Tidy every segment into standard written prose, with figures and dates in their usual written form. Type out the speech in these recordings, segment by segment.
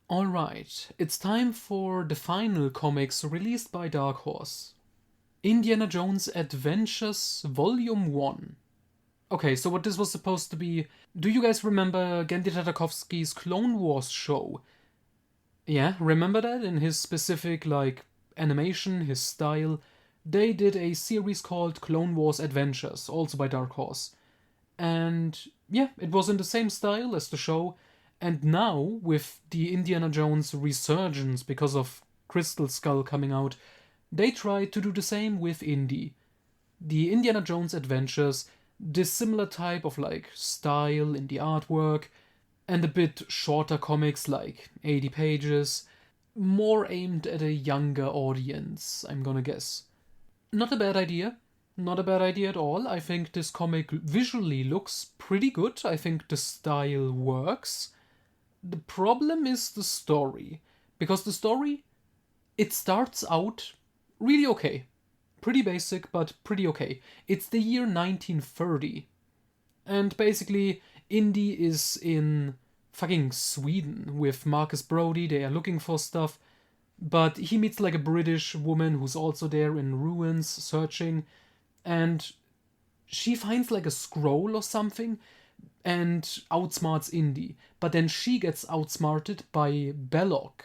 Alright, it's time for the final comics released by Dark Horse. Indiana Jones Adventures Volume 1. Okay, so what this was supposed to be. Do you guys remember Genndy Tartakovsky's Clone Wars show? Yeah, remember that? In his specific, animation, his style. They did a series called Clone Wars Adventures, also by Dark Horse. And yeah, it was in the same style as the show. And now, with the Indiana Jones resurgence because of Crystal Skull coming out, they tried to do the same with Indy. The Indiana Jones Adventures, this similar type of style in the artwork, and a bit shorter comics, like 80 pages, more aimed at a younger audience, I'm gonna guess. Not a bad idea. Not a bad idea at all. I think this comic visually looks pretty good. I think the style works. The problem is the story. Because the story, it starts out really okay. Pretty basic, but pretty okay. It's the year 1930. And basically, Indy is in fucking Sweden with Marcus Brody. They are looking for stuff. But he meets a British woman who's also there in ruins searching. And she finds a scroll or something and outsmarts Indy. But then she gets outsmarted by Belloc.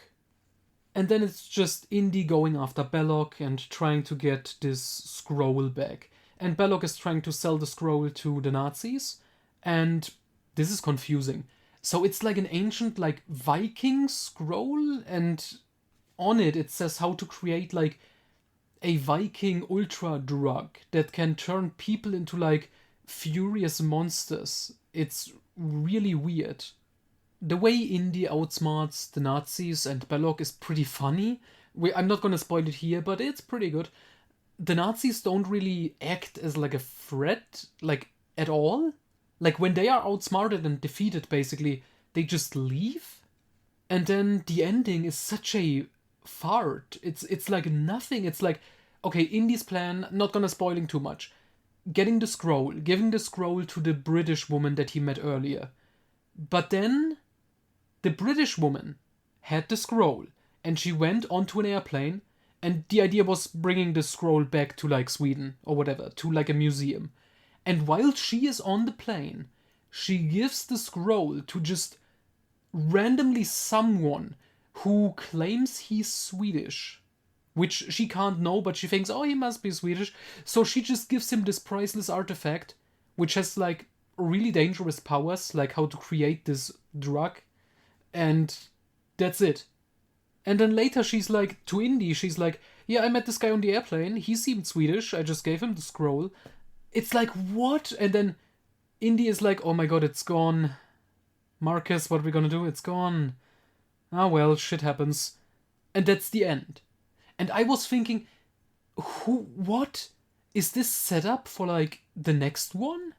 And then it's just Indy going after Belloc and trying to get this scroll back. And Belloc is trying to sell the scroll to the Nazis. And this is confusing. So it's like an ancient Viking scroll, and on it says how to create a Viking ultra drug that can turn people into furious monsters. It's really weird. The way Indy outsmarts the Nazis and Belloc is pretty funny. I'm not gonna spoil it here, but it's pretty good. The Nazis don't really act as a threat, at all. When they are outsmarted and defeated, basically, they just leave. And then the ending is such a fart. It's like nothing. It's like, okay, Indy's plan, not gonna spoiling too much. Getting the scroll, giving the scroll to the British woman that he met earlier. But then the British woman had the scroll and she went onto an airplane, and the idea was bringing the scroll back to Sweden or whatever, to a museum. And while she is on the plane, she gives the scroll to just randomly someone who claims he's Swedish, which she can't know, but she thinks, oh, he must be Swedish. So she just gives him this priceless artifact, which has really dangerous powers, like how to create this drug, and that's it. And then later she's to Indy, she's like, yeah, I met this guy on the airplane, he seemed Swedish, I just gave him the scroll. It's like, what? And then Indy is like, oh my god, it's gone. Marcus, what are we gonna do? It's gone. Ah well, shit happens. And that's the end. And I was thinking, what? Is this set up for the next one?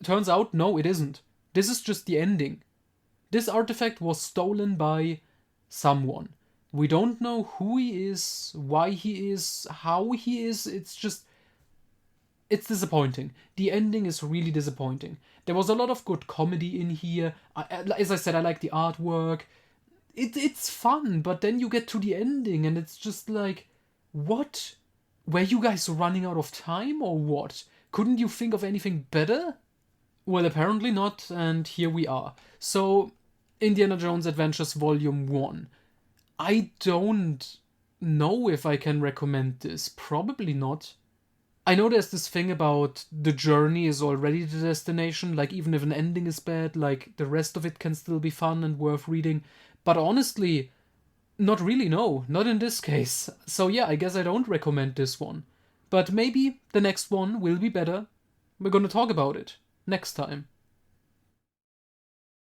Turns out, no, it isn't. This is just the ending. This artifact was stolen by someone. We don't know who he is, why he is, how he is. It's disappointing. The ending is really disappointing. There was a lot of good comedy in here. As I said, I like the artwork. It's fun, but then you get to the ending and it's just what? Were you guys running out of time or what? Couldn't you think of anything better? Well, apparently not, and here we are. So, Indiana Jones Adventures Volume 1. I don't know if I can recommend this. Probably not. I know there's this thing about the journey is already the destination, even if an ending is bad, the rest of it can still be fun and worth reading. But honestly, not really, no. Not in this case. So yeah, I guess I don't recommend this one. But maybe the next one will be better. We're gonna talk about it next time.